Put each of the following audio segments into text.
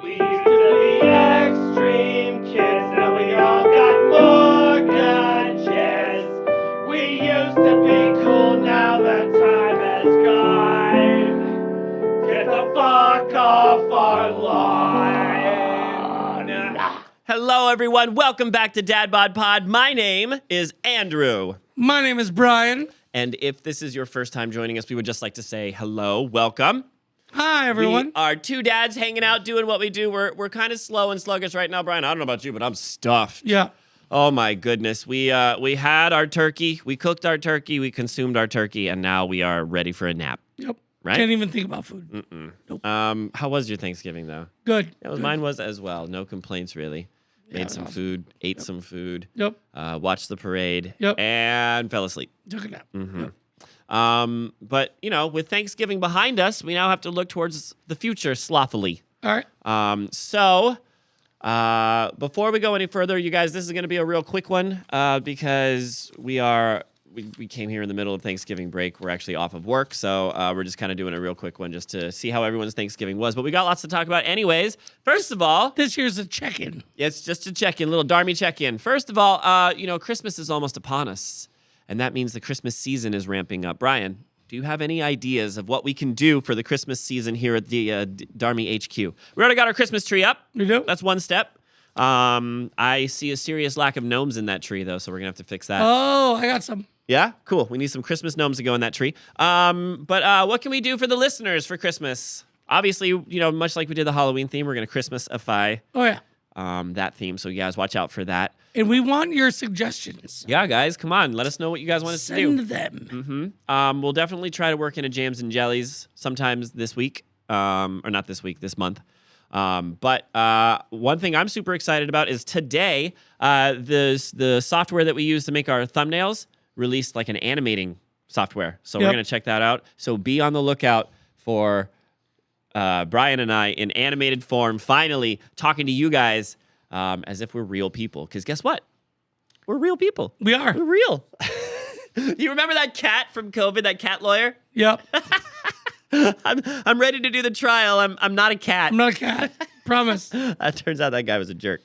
We used to be extreme kids, now we all got mortgages. We used to be cool, now that time has gone. Get the fuck off our lawn. Hello, everyone. Welcome back to DadBodPod. My name is Andrew. My name is Brian. And if this is your first time joining us, we would just like to say hello, welcome. Hi, everyone. We are two dads hanging out, doing what we do. We're kind of slow and sluggish right now, Brian. I don't know about you, but I'm stuffed. Yeah. Oh, my goodness. We had our turkey. We cooked our turkey. We consumed our turkey. And now we are ready for a nap. Yep. Right? Can't even think about food. Nope. How was your Thanksgiving, though? Good. Mine was as well. No complaints, really. Made some awesome. food, ate some food. Yep. Watched the parade. Yep. And fell asleep. Took a nap. Mm-hmm. Yep. But, you know, with Thanksgiving behind us, we now have to look towards the future slothfully. All right. So before we go any further, you guys, this is going to be a real quick one because we came here in the middle of Thanksgiving break. We're actually off of work, so we're just kind of doing a real quick one just to see how everyone's Thanksgiving was. But we got lots to talk about anyways. First of all, This year's a check-in. it's just a check-in, little Darmy check-in. First of all, Christmas is almost upon us, and that means the Christmas season is ramping up. Brian, do you have any ideas of what we can do for the Christmas season here at the Darmy HQ? We already got our Christmas tree up. We do? That's one step. I see a serious lack of gnomes in that tree, though, so we're going to have to fix that. Oh, I got some. Yeah? Cool. We need some Christmas gnomes to go in that tree. But what can we do for the listeners for Christmas? Obviously, much like we did the Halloween theme, we're going to Christmasify Oh, yeah. that theme, so you guys watch out for that. And we want your suggestions. Yeah, guys, come on. Let us know what you guys want us to do. Send them. We'll definitely try to work into jams and jellies sometimes this week, or not this week, this month. But one thing I'm super excited about is today, the software that we use to make our thumbnails released like an animating software. So we're going to check that out. So be on the lookout for Brian and I in animated form, finally talking to you guys as if we're real people. Because guess what? We're real people. We are. We're real. You remember that cat from COVID, that cat lawyer? Yep. I'm ready to do the trial. I'm not a cat. I'm not a cat. Promise. Turns out that guy was a jerk.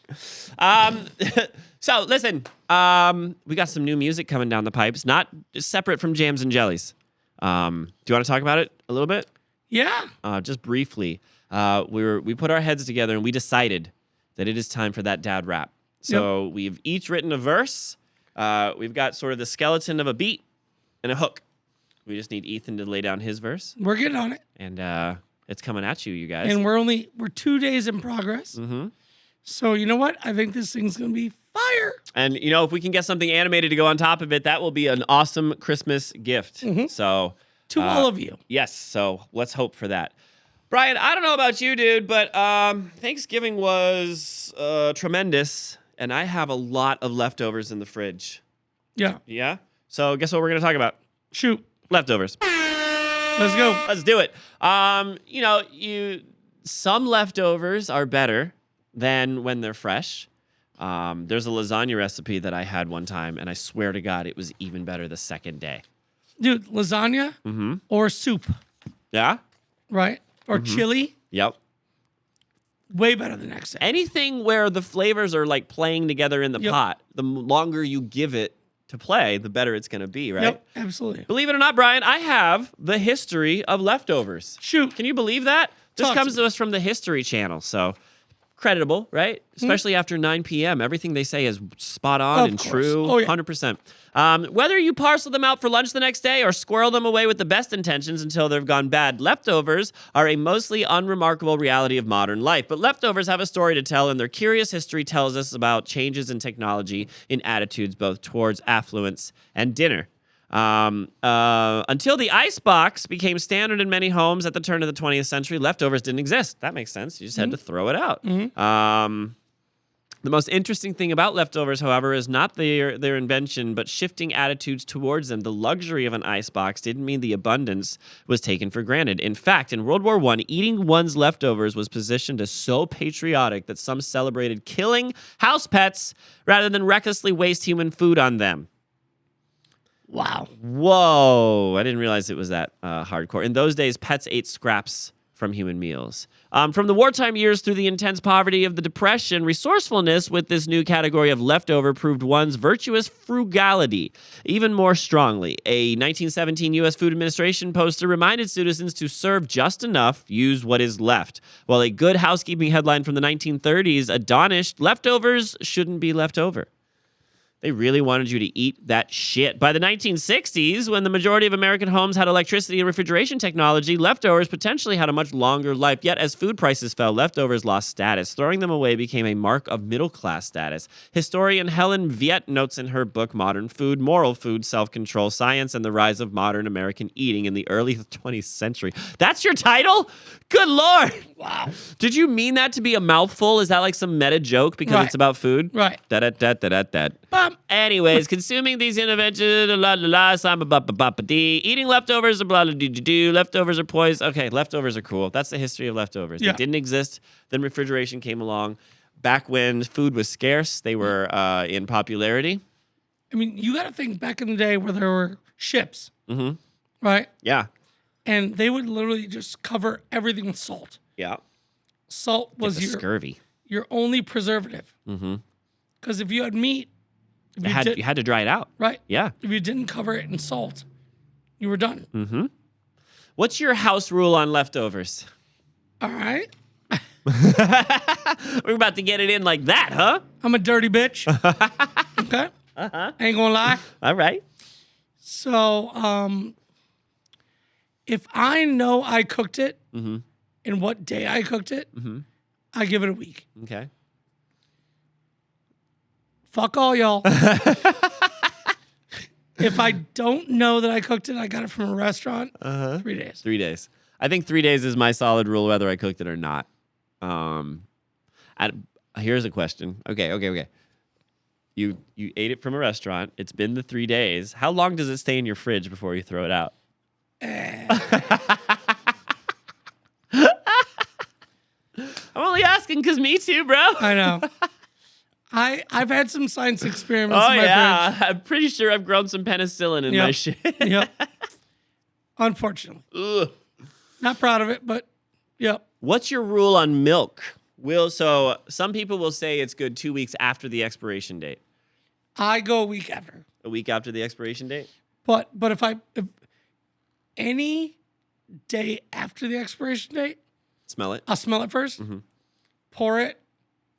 So listen, we got some new music coming down the pipes, not separate from jams and jellies. Do you want to talk about it a little bit? Yeah. Just briefly. We put our heads together and we decided that it is time for that dad rap. So we've each written a verse. We've got sort of the skeleton of a beat and a hook. We just need Ethan to lay down his verse. We're getting on it. And it's coming at you guys. And we're 2 days in progress. Mm-hmm. So you know what? I think this thing's going to be fire. And, if we can get something animated to go on top of it, that will be an awesome Christmas gift. So To all of you. yes, so let's hope for that. Brian, I don't know about you, dude, but Thanksgiving was tremendous, and I have a lot of leftovers in the fridge. Yeah. Yeah? So guess what we're going to talk about? Shoot. Leftovers. Let's go. Let's do it. Some leftovers are better than when they're fresh. There's a lasagna recipe that I had one time, and I swear to God, it was even better the second day. Dude, lasagna or soup, Yeah? right? Or chili, Yep. way better the next day. Anything where the flavors are like playing together in the pot, the longer you give it to play, the better it's going to be, right? Yep, absolutely. Believe it or not, Brian, I have the history of leftovers. Shoot. Can you believe that? This Talk comes to to us from the History Channel, so creditable, right? Especially after 9 p.m. Everything they say is spot on Of and course. true, Oh, yeah. 100%. Whether you parcel them out for lunch the next day or squirrel them away with the best intentions until they've gone bad, leftovers are a mostly unremarkable reality of modern life. But leftovers have a story to tell, and their curious history tells us about changes in technology, in attitudes both towards affluence and dinner. Until the icebox became standard in many homes at the turn of the 20th century, leftovers didn't exist. That makes sense. You just had to throw it out. The most interesting thing about leftovers, however, is not their invention, but shifting attitudes towards them. The luxury of an icebox didn't mean the abundance was taken for granted. In fact, in World War I, eating one's leftovers was positioned as so patriotic that some celebrated killing house pets rather than recklessly waste human food on them. Wow. Whoa, I didn't realize it was that hardcore. In those days, pets ate scraps from human meals. From the wartime years through the intense poverty of the Depression, resourcefulness with this new category of leftover proved one's virtuous frugality even more strongly. A 1917 U.S. Food Administration poster reminded citizens to serve just enough, use what is left. While a Good Housekeeping headline from the 1930s admonished leftovers shouldn't be left over. They really wanted you to eat that shit. By the 1960s, when the majority of American homes had electricity and refrigeration technology, leftovers potentially had a much longer life. Yet, as food prices fell, leftovers lost status. Throwing them away became a mark of middle-class status. Historian Helen Viet notes in her book, Modern Food, Moral Food, Self-Control, Science, and the Rise of Modern American Eating in the Early 20th Century. That's your title? Good Lord. Wow. Did you mean that to be a mouthful? Is that like some meta joke because Right. it's about food? Right. Da-da-da-da-da-da. Anyways, consuming these inventions, eating leftovers, leftovers are poison. Okay, leftovers are cool. That's the history of leftovers. Yeah. They didn't exist. Then refrigeration came along. Back when food was scarce, they were in popularity. I mean, you got to think back in the day where there were ships, right? Yeah, And they would literally just cover everything with salt. yeah. Salt was The scurvy. your only preservative. Because if you had meat, if You had to dry it out. right? Yeah. If you didn't cover it in salt, you were done. What's your house rule on leftovers? All right. We're about to get it in like that, huh? I'm a dirty bitch. Okay. Ain't gonna lie. All right. So, if I know I cooked it and what day I cooked it, I give it a week. Okay. Fuck all y'all. If I don't know that I cooked it, I got it from a restaurant. 3 days. 3 days. I think 3 days is my solid rule, whether I cooked it or not. Here's a question. Okay. You ate it from a restaurant. It's been the 3 days. How long does it stay in your fridge before you throw it out? I'm only asking because me too, bro. I know. I've had some science experiments Oh in my yeah, I'm pretty sure I've grown some penicillin in my shit. fridge. Yep. Unfortunately. Ugh. Not proud of it, but yep. What's your rule on milk? So some people will say it's good 2 weeks after the expiration date. I go a week after. A week after the expiration date? But if any day after the expiration date, Smell it? I'll smell it 1st, pour it,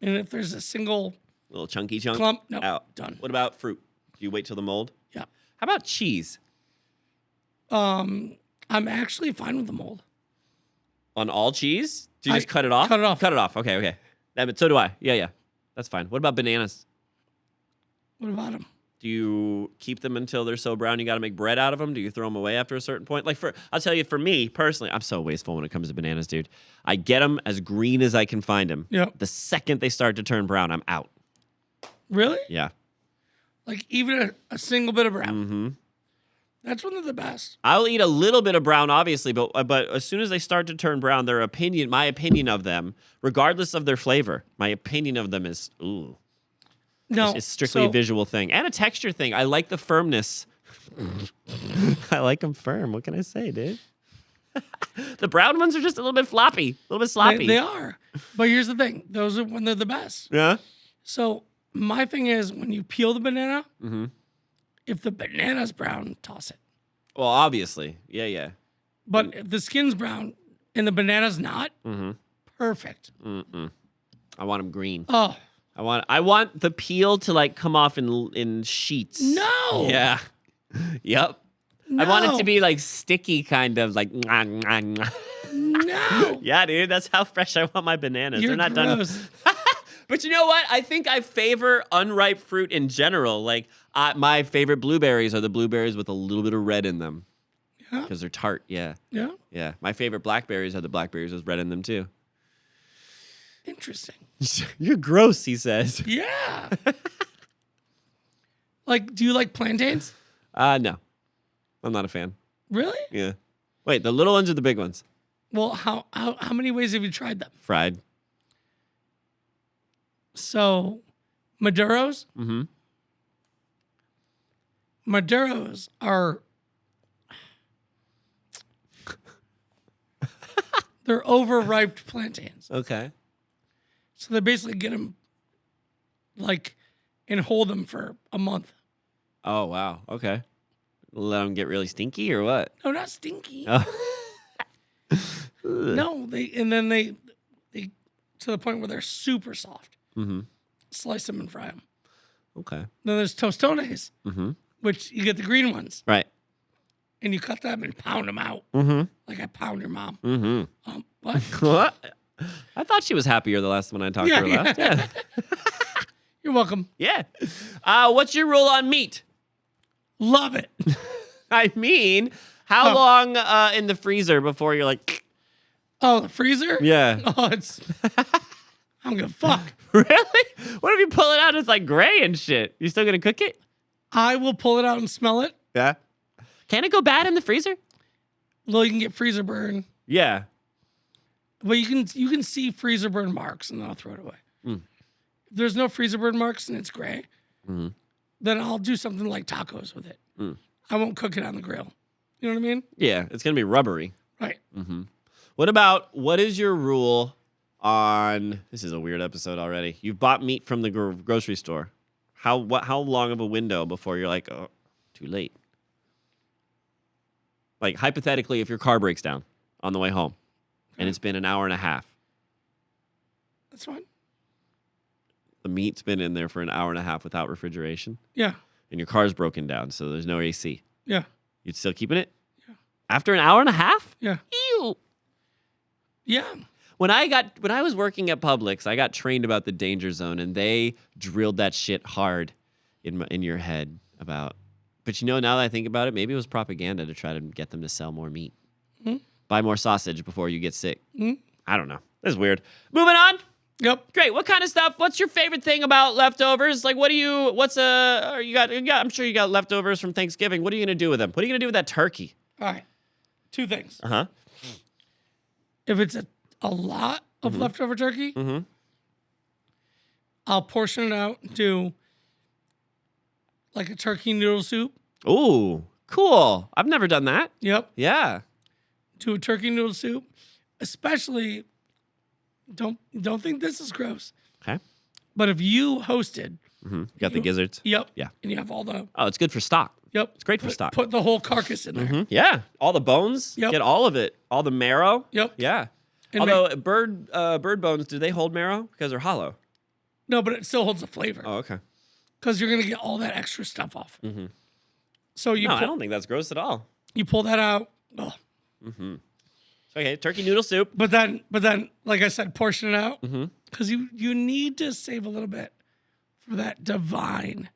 and if there's a single Little chunky chunk? clump, no, Out. done. What about fruit? Do you wait till the mold? Yeah. How about cheese? I'm actually fine with the mold. On all cheese? Do you I just cut it off? cut it off. Cut it off. Okay. But so do I. Yeah. That's fine. What about bananas? What about them? Do you keep them until they're so brown you got to make bread out of them? Do you throw them away after a certain point? I'll tell you, for me personally, I'm so wasteful when it comes to bananas, dude. I get them as green as I can find them. Yep. The second they start to turn brown, I'm out. Really? Yeah. Like even a single bit of brown. That's one of the best. I'll eat a little bit of brown, obviously, but as soon as they start to turn brown, my opinion of them, regardless of their flavor, my opinion of them is ooh. No, It's strictly a visual thing and a texture thing. I like the firmness. I like them firm. What can I say, dude? The brown ones are just a little bit floppy, a little bit sloppy. They are. But here's the thing. Those are when they're the best. Yeah. So my thing is when you peel the banana, if the banana's brown, toss it. Well, obviously. Yeah. But if the skin's brown and the banana's not, perfect. I want them green. Oh, I want the peel to like come off in sheets. no. Yeah. Yep. No. I want it to be like sticky, kind of like. Mwah, mwah, mwah. No. Yeah, dude. That's how fresh I want my bananas. You're They're not gross. done. But you know what? I think I favor unripe fruit in general. Like my favorite blueberries are the blueberries with a little bit of red in them Yeah. because they're tart. Yeah. Yeah. My favorite blackberries are the blackberries with red in them too. Interesting. You're gross, he says. Yeah. Like, do you like plantains? No. I'm not a fan. Really? Yeah. Wait, the little ones or the big ones? Well, how many ways have you tried them? Fried. So, Maduros? Maduros are They're overripe plantains. Okay. So they basically get them and hold them for a month. Oh, wow. Okay. Let them get really stinky or what? No, not stinky. Oh. No, they to the point where they're super soft. Mm-hmm. Slice them and fry them. Okay. Then there's tostones, which you get the green ones, Right. and you cut them and pound them out like I pound your mom. What? What? I thought she was happier the last one I talked to her last. Yeah. You're welcome. Yeah. What's your rule on meat? Love it. I mean, how long in the freezer before you're like, Oh, the freezer? yeah. Oh, it's. I'm gonna fuck. Really? What if you pull it out and it's like gray and shit? You still gonna cook it? I will pull it out and smell it. Yeah. Can it go bad in the freezer? Well, you can get freezer burn. Yeah. Well, you can see freezer burn marks, and then I'll throw it away. If there's no freezer burn marks and it's gray, then I'll do something like tacos with it. I won't cook it on the grill. You know what I mean? Yeah. It's gonna be rubbery. Right. What is your rule on? This is a weird episode already. You've bought meat from the grocery store. How long of a window before you're like, oh, too late? Like hypothetically, if your car breaks down on the way home, and it's been an hour and a half, That's fine. the meat's been in there for an hour and a half without refrigeration, Yeah. and your car's broken down, so there's no AC. Yeah. You'd still keeping it? Yeah. After an hour and a half? Yeah. Ew. Yeah. When I was working at Publix, I got trained about the danger zone, and they drilled that shit hard in your head about. But now that I think about it, maybe it was propaganda to try to get them to sell more meat, buy more sausage before you get sick. I don't know. This is weird. Moving on. Yep. Great. What kind of stuff? What's your favorite thing about leftovers? Like, I'm sure you got leftovers from Thanksgiving. What are you gonna do with them? What are you gonna do with that turkey? All right. Two things. Uh-huh. If it's a lot of leftover turkey, I'll portion it out and do like a turkey noodle soup. Ooh, cool. I've never done that. Yep. Yeah. Do a turkey noodle soup. Especially, don't think this is gross. Okay. But if you hosted, You got the gizzards. yep. Yeah. And you have all the, Oh, it's good for stock. yep. It's great for stock. Put the whole carcass in there. Yeah. All the bones. Yep. Get all of it. All the marrow. Yep. Yeah. And Although bird bones, do they hold marrow? Because they're hollow. No, but it still holds the flavor. Oh, okay. Because you're gonna get all that extra stuff off. So you No, I don't think that's gross at all. you pull that out. Oh. Okay, turkey noodle soup. But then, like I said, portion it out because you need to save a little bit for that divine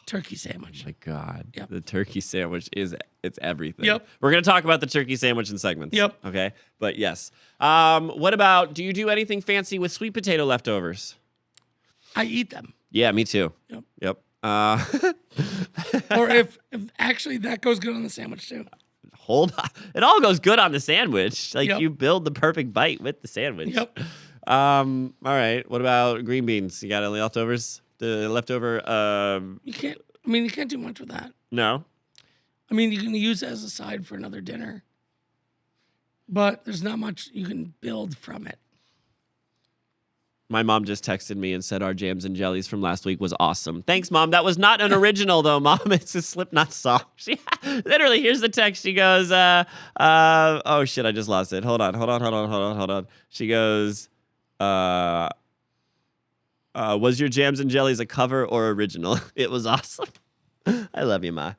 turkey sandwich. My God, Yep. the turkey sandwich it's everything. Yep. We're gonna talk about the turkey sandwich in segments. Yep. Okay, but yes. What about? Do you do anything fancy with sweet potato leftovers? I eat them. Yeah, me too. Yep. Yep. Or if actually that goes good on the sandwich too. Hold on. It all goes good on the sandwich. Like Yep. you build the perfect bite with the sandwich. Yep. All right. What about green beans? You got any leftovers? The leftover. You can't do much with that. No. I mean, you can use it as a side for another dinner, but there's not much you can build from it. My mom just texted me and said our jams and jellies from last week was awesome. Thanks, Mom. That was not an original, though, Mom. It's a Slipknot song. She literally, here's the text. She goes, oh, shit, I just lost it. Hold on. She goes, was your jams and jellies a cover or original? It was awesome. I love you, Ma.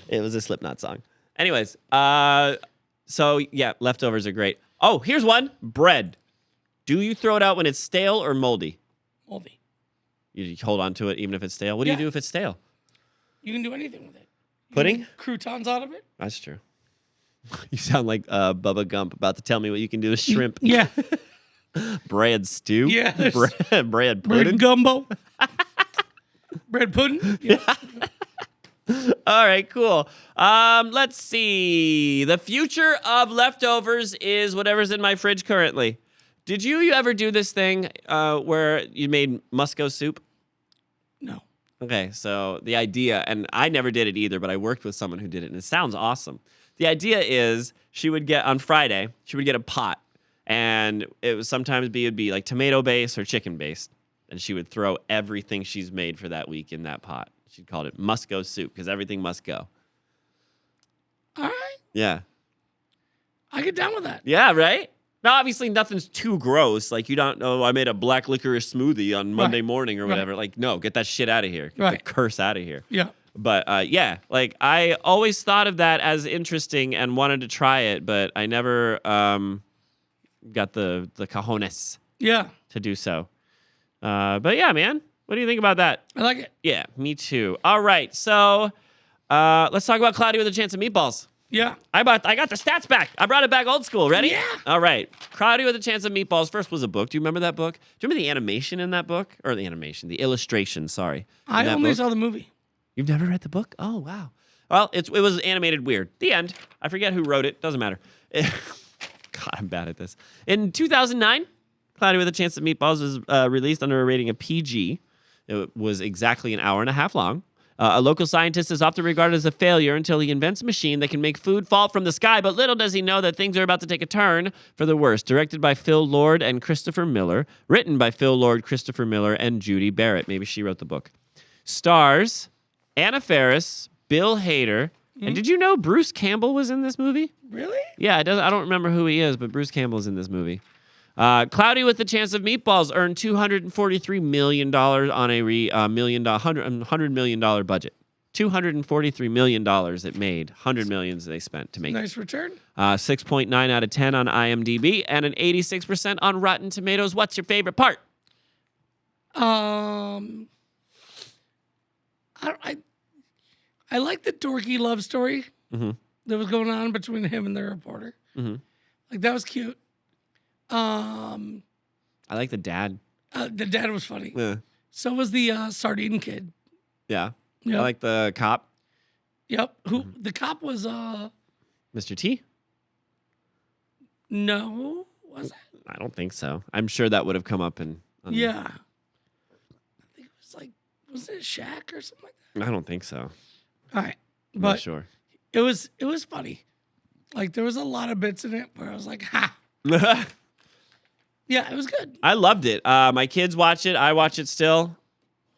It was a Slipknot song. Anyways, so, yeah, leftovers are great. Oh, here's one. Bread. Do you throw it out when it's stale or moldy? Moldy. You hold on to it even if it's stale? What do you do if it's stale? You can do anything with it. You Pudding? can make croutons out of it. That's true. You sound like Bubba Gump about to tell me what you can do with shrimp. Yeah. Bread stew? Yeah, there's- Bread Bread pudding? gumbo. Bread pudding. Yeah. All right, cool. Let's see. The future of leftovers is whatever's in my fridge currently. Did you ever do this thing where you made Musco soup? No. Okay, so the idea, and I never did it either, but I worked with someone who did it, and it sounds awesome. The idea is on Friday, she would get a pot, And it would sometimes it'd be like tomato based or chicken based. And she would throw everything she's made for that week in that pot. She called it must go soup because everything must go. All right. Yeah. I get down with that. Yeah, right? Now, obviously, nothing's too gross. Like, you don't know, I made a black licorice smoothie on Monday morning or whatever. Like, no, get that shit out of here. Get the curse out of here. Yeah. But, yeah, like, I always thought of that as interesting and wanted to try it, but I never got the cojones to do so. But, yeah, man, what do you think about that? I like it. Yeah, me too. All right, so let's talk about Cloudy with a Chance of Meatballs. Yeah. I got the stats back. I brought it back old school. Ready? Yeah. All right. Cloudy with a Chance of Meatballs first was a book. Do you remember that book? Do you remember the animation in that book? Or the animation, the illustration, sorry. I only saw the movie. You've never read the book? Oh, wow. Well, it was animated weird. The end. I forget who wrote it. Doesn't matter. God, I'm bad at this. In 2009, Cloudy with a Chance of Meatballs was released under a rating of PG. It was exactly an hour and a half long. A local scientist is often regarded as a failure until he invents a machine that can make food fall from the sky, but little does he know that things are about to take a turn for the worse. Directed by Phil Lord and Christopher Miller. Written by Phil Lord, Christopher Miller, and Judy Barrett. Maybe she wrote the book. Stars Anna Faris, Bill Hader, and did you know Bruce Campbell was in this movie? Really? Yeah, I don't remember who he is, but Bruce Campbell's in this movie. Cloudy with a Chance of Meatballs earned $243 million on a $100 million budget. $243 million it made. $100 million they spent to make it. Nice return. 6.9 out of 10 on IMDb and an 86% on Rotten Tomatoes. What's your favorite part? I like the dorky love story Mm-hmm. that was going on between him and the reporter. Mm-hmm. Like, that was cute. I like the dad. The dad was funny. Yeah. So was the sardine kid. Yeah. Yep. I like the cop. Yep. Who the cop was? Mr. T? No, was it? I don't think so. I'm sure that would have come up in. Yeah. I think it was like, was it Shaq or something like that? I don't think so. All right, I'm but not sure. it was funny. Like, there was a lot of bits in it where I was like, ha. Yeah, it was good. I loved it. My kids watch it. I watch it still.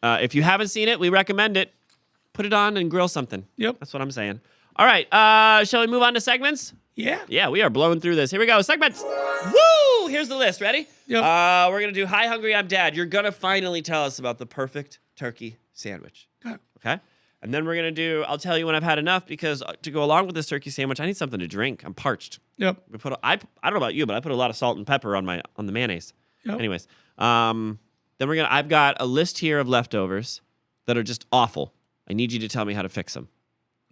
If you haven't seen it, we recommend it. Put it on and grill something. Yep. That's what I'm saying. All right. Shall we move on to segments? Yeah. Yeah, we are blowing through this. Here we go. Segments. Woo! Here's the list. Ready? Yep. We're going to do Hi, Hungry, I'm Dad. You're going to finally tell us about the perfect turkey sandwich. Okay? And then we're going to do I'll tell you when I've had enough, because to go along with this turkey sandwich, I need something to drink. I'm parched. Yep. I don't know about you, but I put a lot of salt and pepper on the mayonnaise. Yep. Anyways, then I've got a list here of leftovers that are just awful. I need you to tell me how to fix them.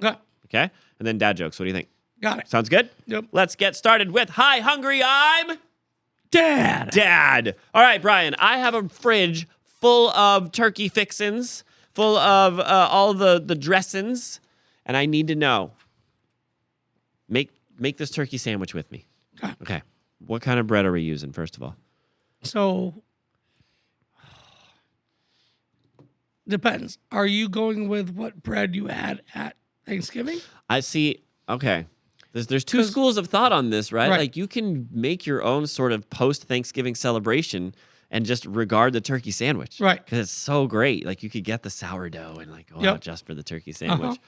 Okay. Okay? And then dad jokes. What do you think? Got it. Sounds good? Yep. Let's get started with Hi, Hungry, I'm Dad. All right, Brian, I have a fridge full of turkey fixins, full of all the dressings, and I need to know. Make this turkey sandwich with me. Okay. What kind of bread are we using, first of all? So, depends. Are you going with what bread you had at Thanksgiving? I see. Okay. There's two schools of thought on this, right? Right. Like, you can make your own sort of post-Thanksgiving celebration and just regard the turkey sandwich. Right. Because it's so great. Like, you could get the sourdough and, like, go Yep. out just for the turkey sandwich.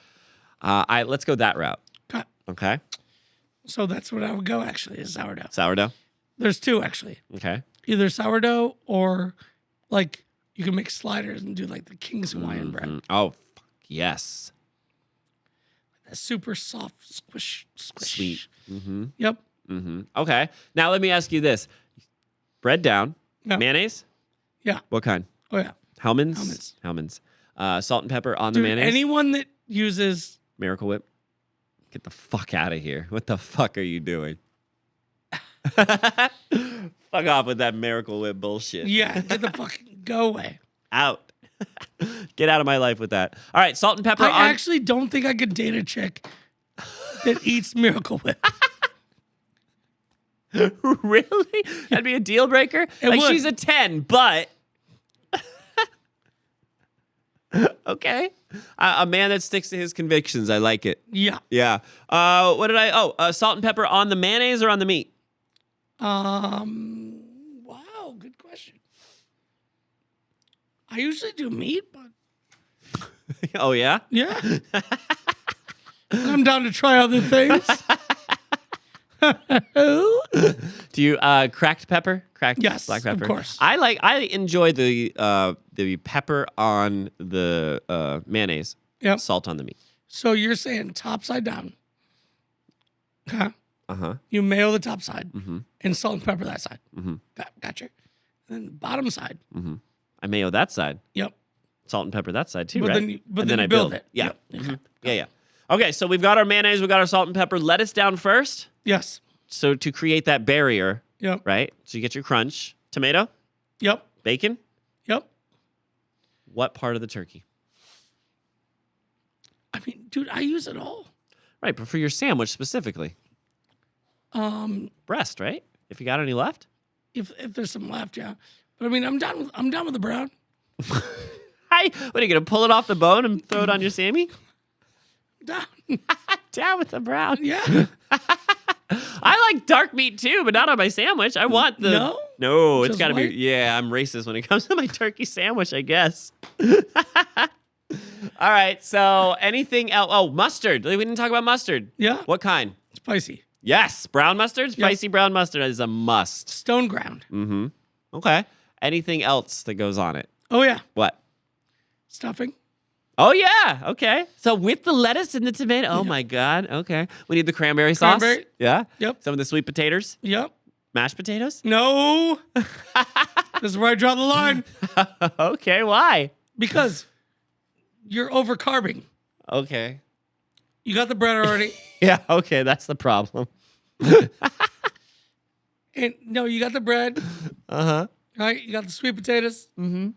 Let's go that route. Okay. Okay? So that's what I would go, actually, is sourdough. Sourdough? There's two, actually. Okay. Either sourdough or, like, you can make sliders and do, like, the King's Hawaiian bread. Mm, oh, fuck yes. That super soft, squish. Sweet. Mm-hmm. Yep. Mm-hmm. Okay. Now, let me ask you this. Bread down. Yep. Mayonnaise? Yeah. What kind? Oh, yeah. Hellman's? Hellman's. Salt and pepper on the Dude, mayonnaise? anyone that uses... Miracle Whip? Get the fuck out of here. What the fuck are you doing? Fuck off with that Miracle Whip bullshit. Yeah, get the fucking... Go away. Out. Get out of my life with that. All right, salt and pepper I on... actually don't think I could date a chick that eats Miracle Whip. Really? That'd be a deal breaker? Like, would. she's a 10, but... Okay. A man that sticks to his convictions. I like it. Yeah. Yeah. What did salt and pepper on the mayonnaise or on the meat? Wow, good question. I usually do meat, but Oh, yeah? yeah. I'm down to try other things. Do you cracked pepper? Cracked Yes, black of pepper. course. I enjoy the pepper on the mayonnaise. Yep. Salt on the meat. So you're saying top side down. Okay. Uh-huh. You mayo the top side Mm-hmm. and salt and pepper that side. Mm-hmm. Gotcha. And then bottom side. Mm-hmm. I mayo that side. Yep. Salt and pepper that side too, But right? then you I build it. Yeah. Yep. Mhm. Okay. Yeah, yeah. Okay, so we've got our mayonnaise, we've got our salt and pepper. Lettuce down first. Yes. So to create that barrier, Yep. right? So you get your crunch. Tomato, Yep. bacon. Yep. What part of the turkey? I mean, dude, I use it all. Right, but for your sandwich specifically. Breast, right? If you got any left. If there's some left, yeah. But I mean, I'm down with the brown. Hi, what are you gonna pull it off the bone and throw it on your Sammy? Down. Down with the brown. Yeah. I like dark meat too, but not on my sandwich. I want the No? it's Just got to be. white? Yeah, I'm racist when it comes to my turkey sandwich, I guess. All right. So anything else? Oh, mustard. We didn't talk about mustard. Yeah. What kind? Spicy. Yes, brown mustard. Spicy brown mustard is a must. Stone ground. Mm-hmm. Okay. Anything else that goes on it? Oh yeah. What? Stuffing. Oh yeah. Okay. So with the lettuce and the tomato. Oh my God. Okay. We need the cranberry sauce. Cranberry. Yeah. Yep. Some of the sweet potatoes. Yep. Mashed potatoes. No. This is where I draw the line. Okay. Why? Because you're overcarbing. Okay. You got the bread already. Yeah. Okay. That's the problem. And no, you got the bread, Uh huh. right? You got the sweet potatoes. Mm-hmm.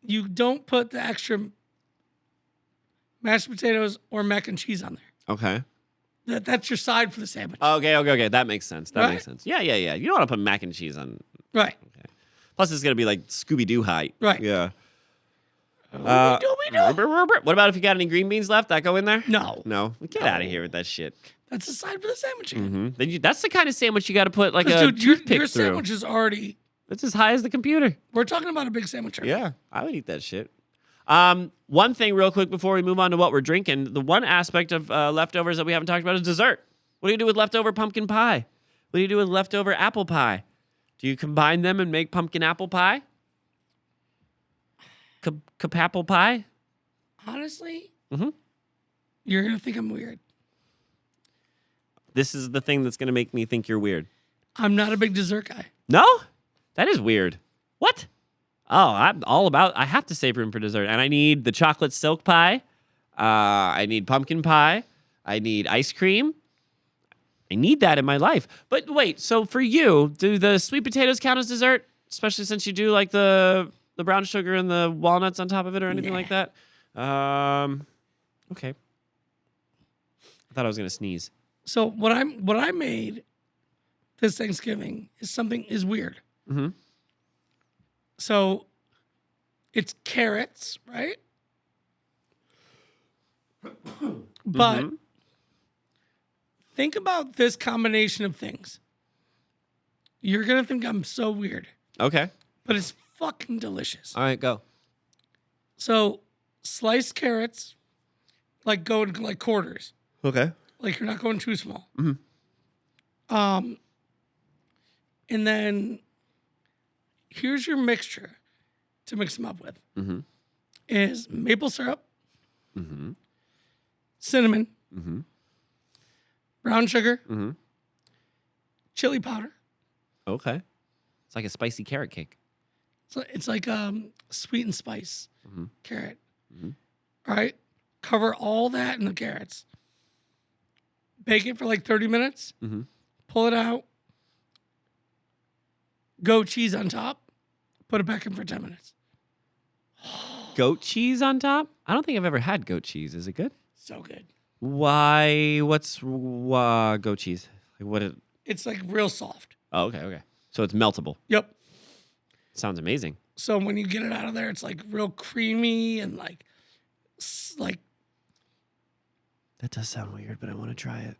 You don't put the extra mashed potatoes or mac and cheese on there. Okay. That's your side for the sandwich. Okay. That makes sense. That Right? makes sense. Yeah. You don't want to put mac and cheese on. Right. Plus, it's gonna be like Scooby Doo height. Right. Yeah. We do. What about if you got any green beans left? That go in there? No. No. Get out of here with that shit. That's the side for the sandwich. again. Mm-hmm. Then that's the kind of sandwich you got to put like a Dude, your toothpick through. sandwich is already. It's as high as the computer. We're talking about a big sandwich. Right? Yeah, I would eat that shit. One thing real quick before we move on to what we're drinking, the one aspect of leftovers that we haven't talked about is dessert. What do you do with leftover pumpkin pie? What do you do with leftover apple pie? Do you combine them and make pumpkin apple pie? Apple pie? Honestly, Mm-hmm. you're gonna think I'm weird. This is the thing that's going to make me think you're weird. I'm not a big dessert guy. No? That is weird. What? Oh, I'm all about, I have to save room for dessert. And I need the chocolate silk pie. I need pumpkin pie. I need ice cream. I need that in my life. But wait, so for you, do the sweet potatoes count as dessert? Especially since you do like the brown sugar and the walnuts on top of it or anything like that? Okay. I thought I was going to sneeze. So what I made this Thanksgiving is weird. Mm-hmm. So it's carrots, right? But think about this combination of things. You're gonna think I'm so weird, Okay. but it's fucking delicious. All right, go. So sliced carrots, like go in like quarters. Okay. Like you're not going too small. Mhm. And then here's your mixture to mix them up with. Mm-hmm. Is maple syrup, Mm-hmm. cinnamon, Mm-hmm. brown sugar, Mm-hmm. chili powder. Okay. It's like a spicy carrot cake. So it's like sweet and spice Mhm. carrot. Mhm. All right. Cover all that in the carrots. Bake it for like 30 minutes. Mm-hmm. Pull it out. Goat cheese on top. Put it back in for 10 minutes. Goat cheese on top? I don't think I've ever had goat cheese. Is it good? So good. Why? What's goat cheese? Like what? It's like real soft. Oh, okay. So it's meltable. Yep. Sounds amazing. So when you get it out of there, it's like real creamy and like That does sound weird, but I want to try it.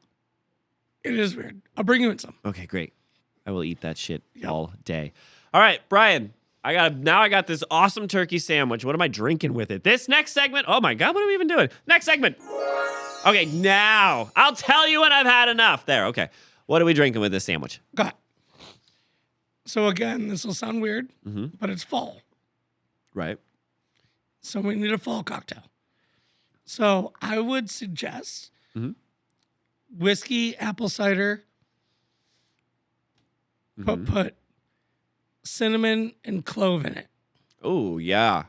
it is weird. I'll bring you in some. Okay, great. I will eat that shit all day. All right, Brian. I got this awesome turkey sandwich. What am I drinking with it? This next segment. Oh my God, what are we even doing? Next segment. Okay, now I'll tell you when I've had enough. There. Okay. What are we drinking with this sandwich? God. So again, this will sound weird, but it's fall. Right. So we need a fall cocktail. So I would suggest whiskey, apple cider, put cinnamon and clove in it. Oh, yeah.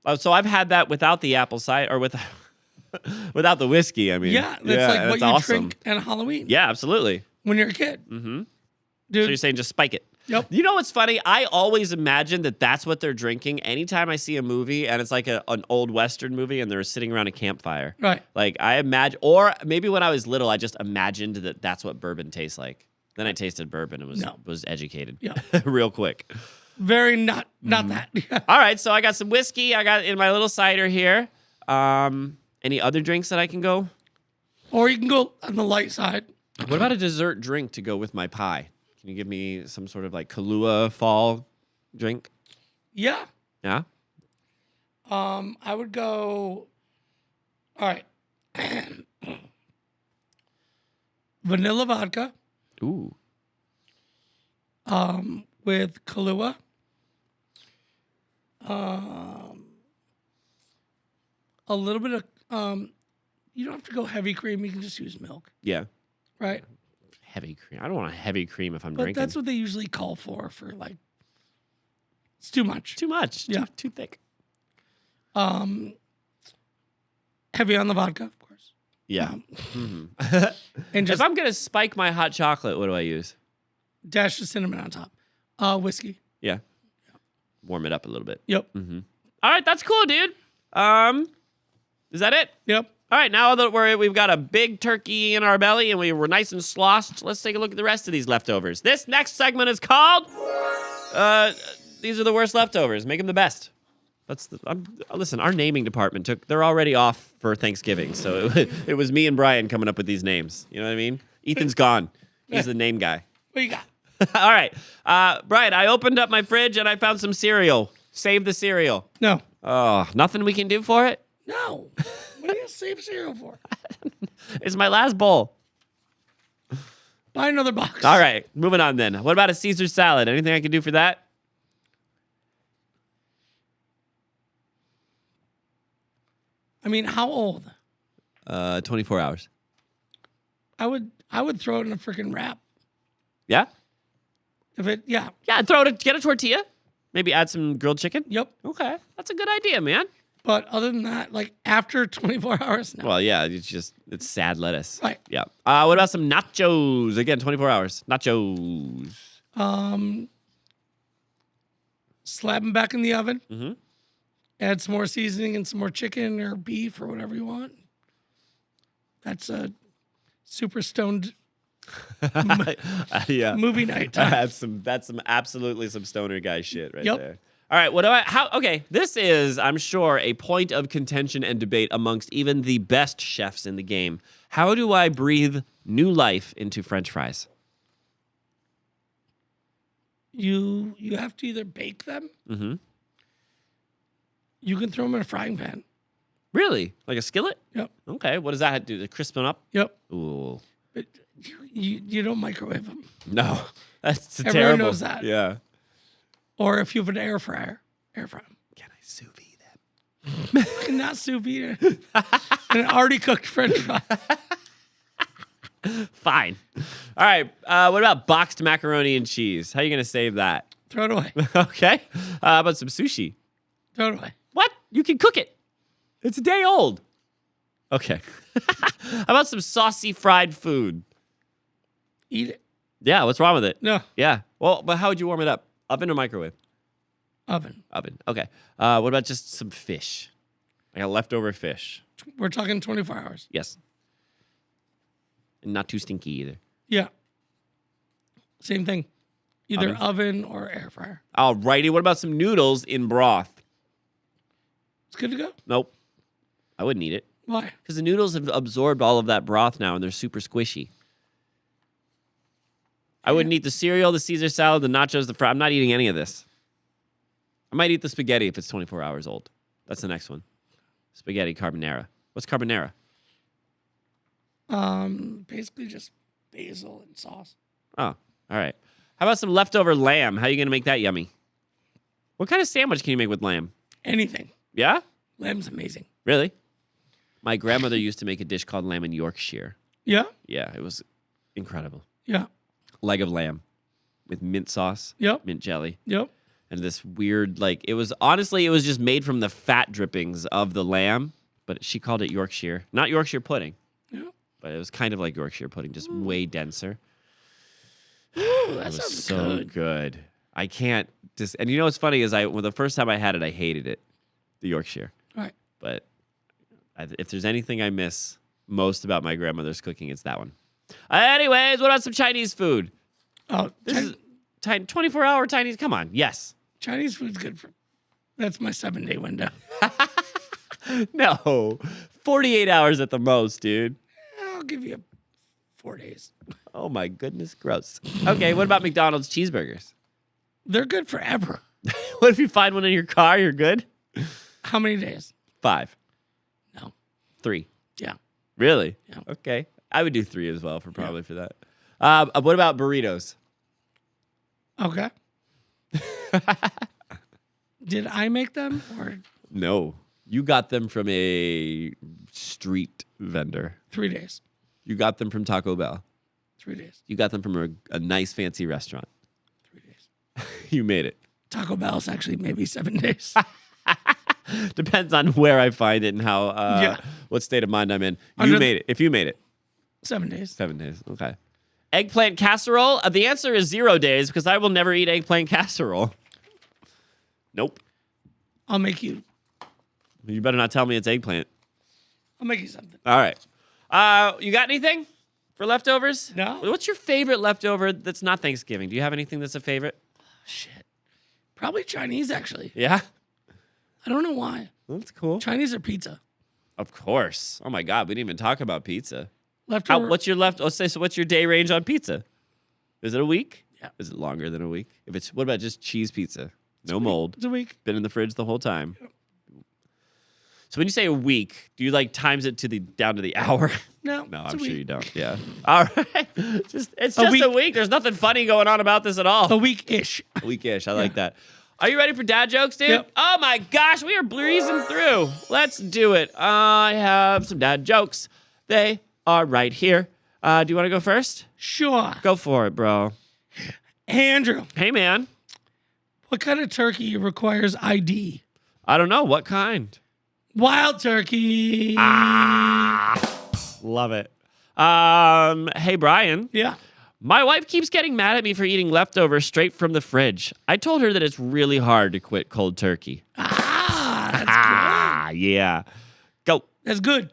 Oh, so I've had that without the apple cider or without the whiskey. I mean, Yeah, that's like what you awesome. drink at Halloween. Yeah, absolutely. When you're a kid. Mm-hmm. Dude. So you're saying just spike it. Yep. You know what's funny? I always imagine that that's what they're drinking anytime I see a movie and it's like an old Western movie and they're sitting around a campfire. Right. Like I imagine, or maybe when I was little, I just imagined that that's what bourbon tastes like. Then I tasted bourbon and was educated real quick. Very not that. All right, so I got some whiskey. I got in my little cider here. Any other drinks that I can go? Or you can go on the light side. What about a dessert drink to go with my pie? Can you give me some sort of like Kahlua fall drink? Yeah. Yeah? I would go. All right. Vanilla vodka. Ooh. With Kahlua. A little bit of you don't have to go heavy cream, you can just use milk. Yeah. Right? Heavy cream. I don't want a heavy cream if I'm But drinking. that's what they usually call for like it's too much. Too much. Yeah. Too thick. Heavy on the vodka, of course. Yeah. And just if I'm going to spike my hot chocolate, what do I use? dash the cinnamon on top. Whiskey. Yeah. Warm it up a little bit. Yep. All right, that's cool, dude. Is that it? Yep. All right, now that we've got a big turkey in our belly and we were nice and sloshed, let's take a look at the rest of these leftovers. This next segment is called, these are the worst leftovers. Make them the best. Listen, our naming department they're already off for Thanksgiving, so it was me and Brian coming up with these names. You know what I mean? Ethan's gone. He's the name guy. What you got? All right. Brian, I opened up my fridge and I found some cereal. Save the cereal. No. Oh, nothing we can do for it? No. What do you save cereal for? It's my last bowl. Buy another box. All right, moving on then. What about a Caesar salad? Anything I can do for that? I mean, how old? 24 hours. I would throw it in a freaking wrap. Yeah? Yeah. Yeah, get a tortilla. Maybe add some grilled chicken. Yep. Okay, that's a good idea, man. But other than that, like after 24 hours, no. Well, yeah, it's sad lettuce. Right. Yeah. What about some nachos? Again, 24 hours. Nachos. Slap them back in the oven. Mm-hmm. Add some more seasoning and some more chicken or beef or whatever you want. That's a super stoned Yeah. movie night time. That's absolutely some stoner guy shit right Yep. there. All right, okay, this is, I'm sure, a point of contention and debate amongst even the best chefs in the game. How do I breathe new life into French fries? You have to either bake them. Mm-hmm. You can throw them in a frying pan. Really? Like a skillet? Yep. Okay, what does that do? To crisp them up? Yep. Ooh. But you don't microwave them. No, that's Everyone terrible. knows that. Yeah. Or if you have an air fryer, air fry them. Can I sous vide them? You cannot sous vide an already cooked French fry. Fine. All right, what about boxed macaroni and cheese? How are you going to save that? Throw it away. Okay. How about some sushi? Throw it away. What? You can cook it. It's a day old. Okay. How about some saucy fried food? Eat it. Yeah, what's wrong with it? No. Yeah. Well, but how would you warm it up? Oven or microwave? Oven. Oven. Okay. What about just some fish? I got leftover fish. We're talking 24 hours. Yes. And not too stinky either. Yeah. Same thing. Either oven or air fryer. Alrighty. What about some noodles in broth? It's good to go. Nope. I wouldn't eat it. Why? Because the noodles have absorbed all of that broth now and they're super squishy. I wouldn't eat the cereal, the Caesar salad, the nachos, the fry. I'm not eating any of this. I might eat the spaghetti if it's 24 hours old. That's the next one. Spaghetti carbonara. What's carbonara? Basically just basil and sauce. Oh, all right. How about some leftover lamb? How are you going to make that yummy? What kind of sandwich can you make with lamb? Anything. Yeah? Lamb's amazing. Really? My grandmother used to make a dish called lamb in Yorkshire. Yeah? Yeah, it was incredible. Yeah. Leg of lamb with mint sauce, Yep. mint jelly, Yep. and this weird, it was just made from the fat drippings of the lamb, but she called it Yorkshire. Not Yorkshire pudding, Yeah. but it was kind of like Yorkshire pudding, just way denser. Ooh, that It was sounds so good. good. I can't just, and you know what's funny is the first time I had it, I hated it, the Yorkshire. All right. But if there's anything I miss most about my grandmother's cooking, it's that one. Anyways, what about some Chinese food? Oh, This is 24-hour Chinese. Come on, yes. Chinese food's good for. That's my 7-day window. No, 48 hours at the most, dude. I'll give you 4 days. Oh my goodness, gross. Okay, what about McDonald's cheeseburgers? They're good forever. What if you find one in your car? You're good. How many days? 5, No. 3. Yeah. Really? Yeah. Okay, I would do 3 as well for that. What about burritos? Okay. Did I make them or No, you got them from a street vendor. 3 days? You got them from Taco Bell. 3 days. You got them from a nice fancy restaurant. 3 days. You made it. Taco Bell's actually maybe 7 days. Depends on where I find it and how Yeah. what state of mind I'm in. You Under- made it. If you made it, 7 days. 7 days. Okay. Eggplant casserole. The answer is 0 days because I will never eat eggplant casserole. Nope. I'll make you. You better not tell me it's eggplant. I'll make you something. All right. You got anything for leftovers? No. What's your favorite leftover that's not Thanksgiving? Do you have anything that's a favorite? Shit. Probably Chinese actually. Yeah. I don't know why. That's cool. Chinese or pizza. Of course. Oh my God, we didn't even talk about pizza. Leftover. What's your day range on pizza? Is it a week? Yeah. Is it longer than a week? What about just cheese pizza? No mold. It's a week. Been in the fridge the whole time. So when you say a week, do you times it down to the hour? No. No, it's I'm a sure week. you don't. Yeah. All right. It's just week. a week. There's nothing funny going on about this at all. A week-ish. Weekish. I like that. Are you ready for dad jokes, dude? Yep. Oh my gosh, we are breezing through. Let's do it. I have some dad jokes. They are right here. Do you want to go first? Sure. Go for it, bro. Hey, Andrew. Hey, man. What kind of turkey requires ID? I don't know. What kind? Wild turkey. Love it. Hey, Brian. Yeah. My wife keeps getting mad at me for eating leftovers straight from the fridge. I told her that it's really hard to quit cold turkey. That's Yeah. Go. good. That's good.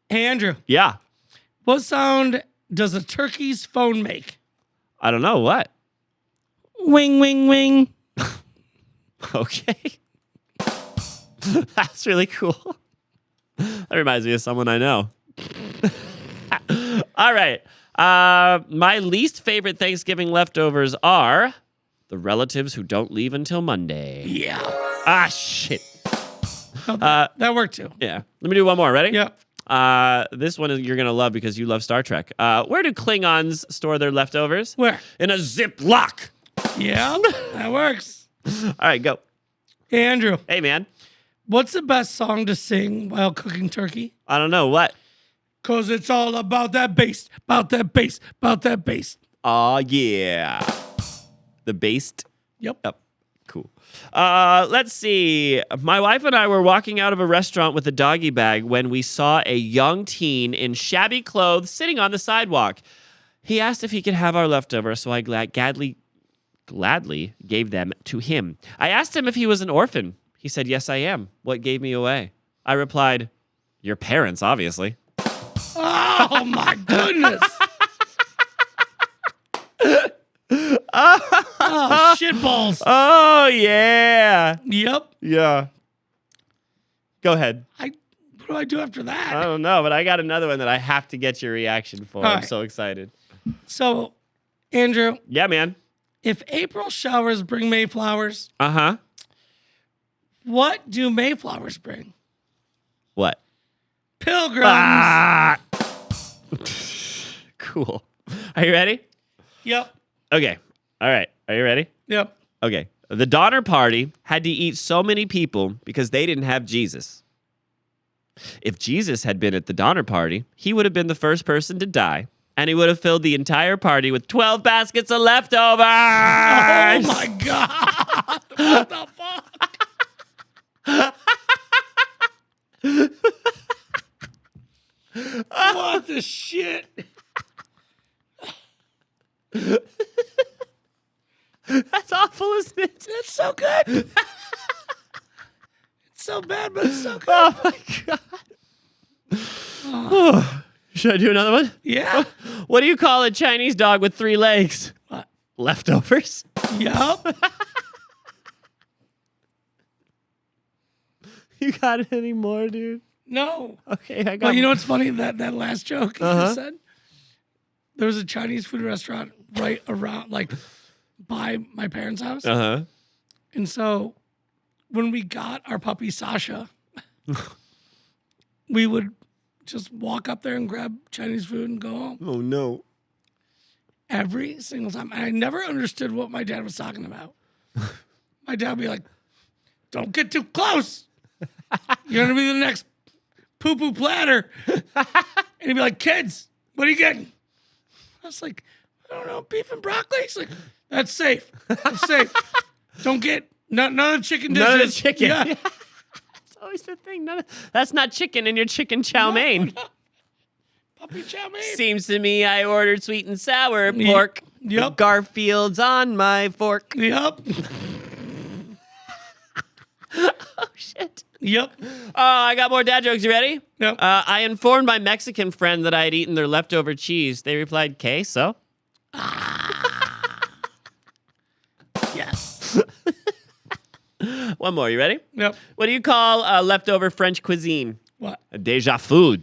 Hey, Andrew. Yeah. What sound does a turkey's phone make? I don't know. What? Wing, wing, wing. Okay. That's really cool. That reminds me of someone I know. All right. My least favorite Thanksgiving leftovers are the relatives who don't leave until Monday. Yeah. Ah, shit. That worked too. Yeah. Let me do one more. Ready? Yeah. This one you're going to love because you love Star Trek. Where do Klingons store their leftovers? Where? In a Ziploc. Yeah. That works. All right, go. Hey, Andrew. Hey, man. What's the best song to sing while cooking turkey? I don't know. What? 'Cause it's all about that bass, about that bass, about that bass. Oh, yeah. The based? Yep. Yep. Cool. Let's see. My wife and I were walking out of a restaurant with a doggy bag when we saw a young teen in shabby clothes sitting on the sidewalk. He asked if he could have our leftovers, so I gladly gave them to him. I asked him if he was an orphan. He said, "Yes, I am." What gave me away? I replied, "Your parents, obviously." Oh my goodness. Oh, shitballs. Oh, yeah. Yep. Yeah. Go ahead. What do I do after that? I don't know, but I got another one that I have to get your reaction for. All I'm right. so excited. So, Andrew, Yeah, man. if April showers bring May flowers, Uh-huh. what do Mayflowers bring? What? Pilgrims. Ah! Cool. Are you ready? Yep. Okay. All right. Are you ready? Yep. Okay. The Donner Party had to eat so many people because they didn't have Jesus. If Jesus had been at the Donner Party, he would have been the first person to die, and he would have filled the entire party with 12 baskets of leftovers. Oh my God. What the fuck? What the shit? That's awful, isn't it? That's so good. It's so bad, but it's so good. Oh my God. Should I do another one? Yeah. What do you call a Chinese dog with 3 legs? What? Leftovers. Yup. You got any more, dude? No. Okay, I got Well, you know what's funny? That last joke you Uh-huh. just said? There was a Chinese food restaurant right around, like, by my parents' house. Uh-huh. And so when we got our puppy Sasha, we would just walk up there and grab Chinese food and go home Oh, no. every single time. And I never understood what my dad was talking about. My dad would be like, don't get too close. You're going to be the next poo-poo platter. And he'd be like, kids, what are you getting? I was like, I don't know, beef and broccoli. He's like, that's safe. That's safe. Don't get none of the chicken dishes. None of the chicken. Yeah. That's always the thing. That's not chicken in your chicken chow mein. Puppy chow mein. Seems to me I ordered sweet and sour pork. Yep. Garfield's on my fork. Yep. Oh, shit. Yep. I got more dad jokes. You ready? Yep. I informed my Mexican friend that I had eaten their leftover cheese. They replied, queso. Yes. One more. You ready? Yep. What do you call leftover French cuisine? What? A déjà food.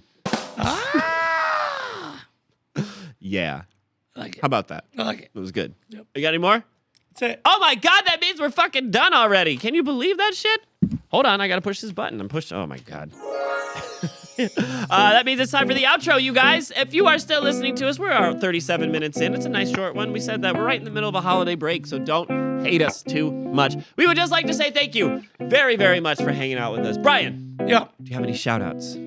Ah. Yeah. I like it. How about that? I like it. It was good. Yep. You got any more? That's it. Oh my God, that means we're fucking done already. Can you believe that shit? Hold on, I gotta push this button. I'm pushing. Oh my God. That means it's time for the outro, you guys. If you are still listening to us, we're 37 minutes in. It's a nice short one. We said that we're right in the middle of a holiday break, so don't hate us too much. We would just like to say thank you very, very much for hanging out with us. Brian, Yeah. do you have any shout outs?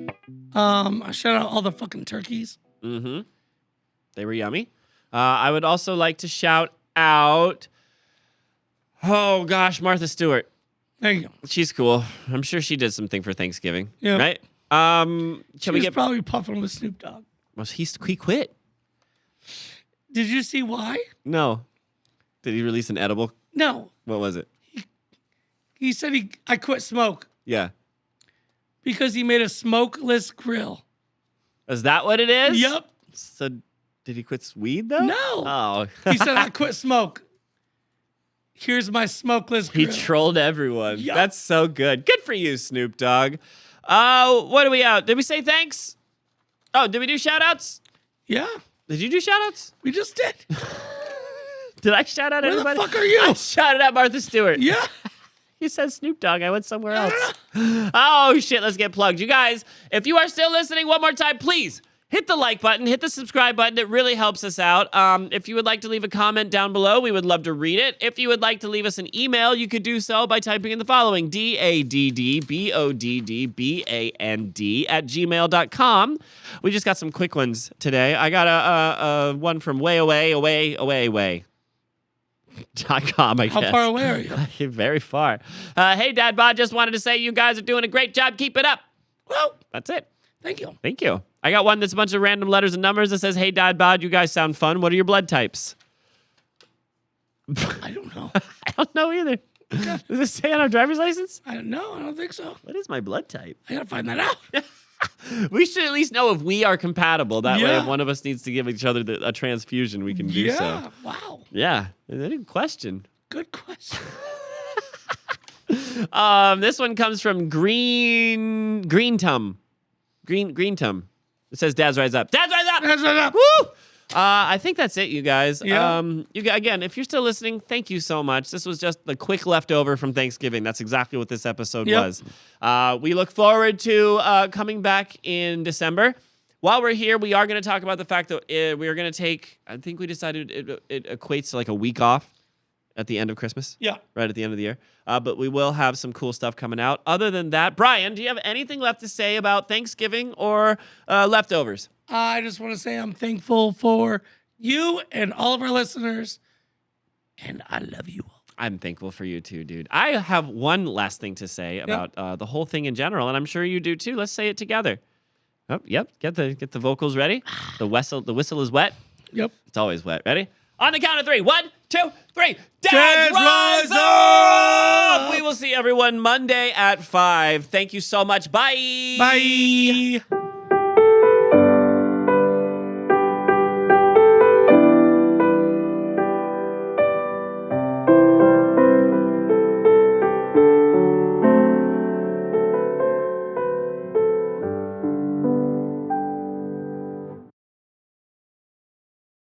I shout out all the fucking turkeys. Mm-hmm. They were yummy. I would also like to shout out, oh gosh, Martha Stewart. Thank you. She's cool. I'm sure she did something for Thanksgiving. Yeah. Right? She Shall we was get? probably puffing with Snoop Dogg. Well, he quit. Did you see why? No. Did he release an edible? No. What was it? He said I quit smoke Yeah. because he made a smokeless grill. Is that what it is? Yep. So did he quit weed though? No. Oh. He said I quit smoke. Here's my smokeless He grill. trolled everyone. Yup. That's so good. Good for you, Snoop Dogg. What are we out? Did we say thanks? Oh, did we do shout outs? Yeah, Did you do shout outs? we just did. Did I shout out Where anybody? the fuck are you? I shouted out Martha Stewart. Yeah. You said Snoop Dogg. I went somewhere else. Oh, shit. Let's get plugged. You guys, if you are still listening one more time, please hit the like button, hit the subscribe button. It really helps us out. If you would like to leave a comment down below, we would love to read it. If you would like to leave us an email, you could do so by typing in the following, daddboddband@gmail.com. We just got some quick ones today. I got a one from way away. .com, I guess. How far away are you? You're very far. Hey, Dad Bod, just wanted to say you guys are doing a great job. Keep it up. Well, That's it. thank you. Thank you. I got one that's a bunch of random letters and numbers that says, hey, Dad Bod, you guys sound fun. What are your blood types? I don't know. I don't know either. Does this say on our driver's license? I don't know. I don't think so. What is my blood type? I gotta find that out. We should at least know if we are compatible. That way, Yeah. if one of us needs to give each other a transfusion, we can do Yeah. so. Wow. Yeah. Good question. Good question. This one comes from Green Tum. It says Dad's Rise Up. Dad's Rise Up! That's right up. Woo! I think that's it, you guys. Yeah. Again, if you're still listening, thank you so much. This was just the quick leftover from Thanksgiving. That's exactly what this episode was. We look forward to coming back in December. While we're here, we are going to talk about the fact that we are going to take, I think we decided it equates to like a week off at the end of Christmas. Yeah. Right at the end of the year. But we will have some cool stuff coming out. Other than that, Brian, do you have anything left to say about Thanksgiving or leftovers? I just want to say I'm thankful for you and all of our listeners, and I love you all. I'm thankful for you too, dude. I have one last thing to say about the whole thing in general, and I'm sure you do too. Let's say it together. Oh, yep. Get the vocals ready. The whistle is wet. Yep. It's always wet. Ready? On the count of 3. 1, 2, 3. Dads Rise rise up! up! We will see everyone Monday at 5. Thank you so much. Bye. Bye.